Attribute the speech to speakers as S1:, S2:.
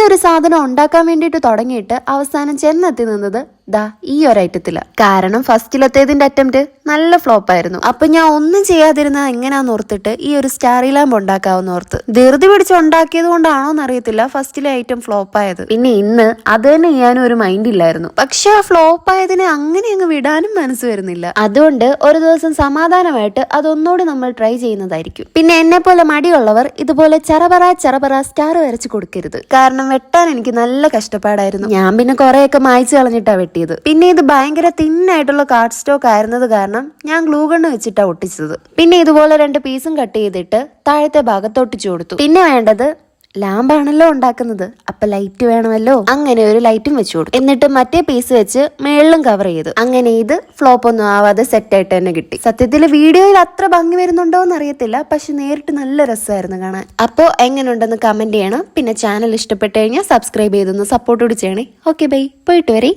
S1: ഒരു സാധനം ഉണ്ടാക്കാൻ വേണ്ടിയിട്ട് തുടങ്ങിയിട്ട് അവസാനം ചെന്നെത്തി നിന്നത് ദാ ഈ ഒരു ഐറ്റത്തില. കാരണം ഫസ്റ്റിലത്തേതിന്റെ അറ്റംപ്റ്റ് നല്ല ഫ്ലോപ്പ് ആയിരുന്നു. അപ്പൊ ഞാൻ ഒന്നും ചെയ്യാതിരുന്ന എങ്ങനെയാന്ന് ഓർത്തിട്ട് ഈ ഒരു സ്റ്റാറി ലാമ്പ് ഉണ്ടാക്കാവുന്ന ഓർത്ത് ധൃതി പിടിച്ച് ഉണ്ടാക്കിയത് കൊണ്ടാണോന്ന് അറിയത്തില്ല ഫസ്റ്റിലെ ഐറ്റം ഫ്ലോപ്പ് ആയത്. പിന്നെ ഇന്ന് അത് തന്നെ ചെയ്യാനും ഒരു മൈൻഡ് ഇല്ലായിരുന്നു. പക്ഷെ ആ ഫ്ലോപ്പ് ആയതിനെ അങ്ങനെ അങ്ങ് വിടാനും മനസ്സ് വരുന്നില്ല. അതുകൊണ്ട് ഒരു ദിവസം സമാധാനമായിട്ട് അതൊന്നുകൂടി നമ്മൾ ട്രൈ ചെയ്യുന്നതായിരിക്കും. പിന്നെ എന്നെ പോലെ മടിയുള്ളവർ ഇതുപോലെ ചെറപറ സ്റ്റാർ വരച്ച് കൊടുക്കരുത്. കാരണം വെട്ടാൻ എനിക്ക് നല്ല കഷ്ടപ്പാടായിരുന്നു. ഞാൻ പിന്നെ കുറെയൊക്കെ മായ്ച്ചു കളഞ്ഞിട്ടാ വെട്ടിയത്. പിന്നെ ഇത് ഭയങ്കര തിന്നായിട്ടുള്ള കാർഡ് സ്റ്റോക്ക് ആയിരുന്നത് കാരണം ഞാൻ ഗ്ലൂ ഗണ്ണ് വെച്ചിട്ടാ ഒട്ടിച്ചത്. പിന്നെ ഇതുപോലെ 2 പീസും കട്ട് ചെയ്തിട്ട് താഴത്തെ ഭാഗത്ത് ഒട്ടിച്ചു കൊടുത്തു. പിന്നെ വേണ്ടത് ലാമ്പാണല്ലോ ഉണ്ടാക്കുന്നത്, അപ്പൊ ലൈറ്റ് വേണമല്ലോ. അങ്ങനെ ഒരു ലൈറ്റും വെച്ചു കൊടുത്തു. എന്നിട്ട് മറ്റേ പീസ് വെച്ച് മേളിലും കവർ ചെയ്തു. അങ്ങനെ ഇത് ഫ്ലോപ്പ് ഒന്നും ആവാതെ സെറ്റ് ആയിട്ട് തന്നെ കിട്ടി. സത്യത്തിൽ വീഡിയോയിൽ അത്ര ഭംഗി വരുന്നുണ്ടോ എന്ന് അറിയത്തില്ല, പക്ഷെ നേരിട്ട് നല്ല രസമായിരുന്നു കാണാൻ. അപ്പോ എങ്ങനെയുണ്ടെന്ന് കമന്റ് ചെയ്യണം. പിന്നെ ചാനൽ ഇഷ്ടപ്പെട്ടു കഴിഞ്ഞാൽ സബ്സ്ക്രൈബ് ചെയ്തൊന്ന് സപ്പോർട്ട് കൂടി ചെയ്യണേ. ഓക്കെ ബൈ, പോയിട്ട് വരെ.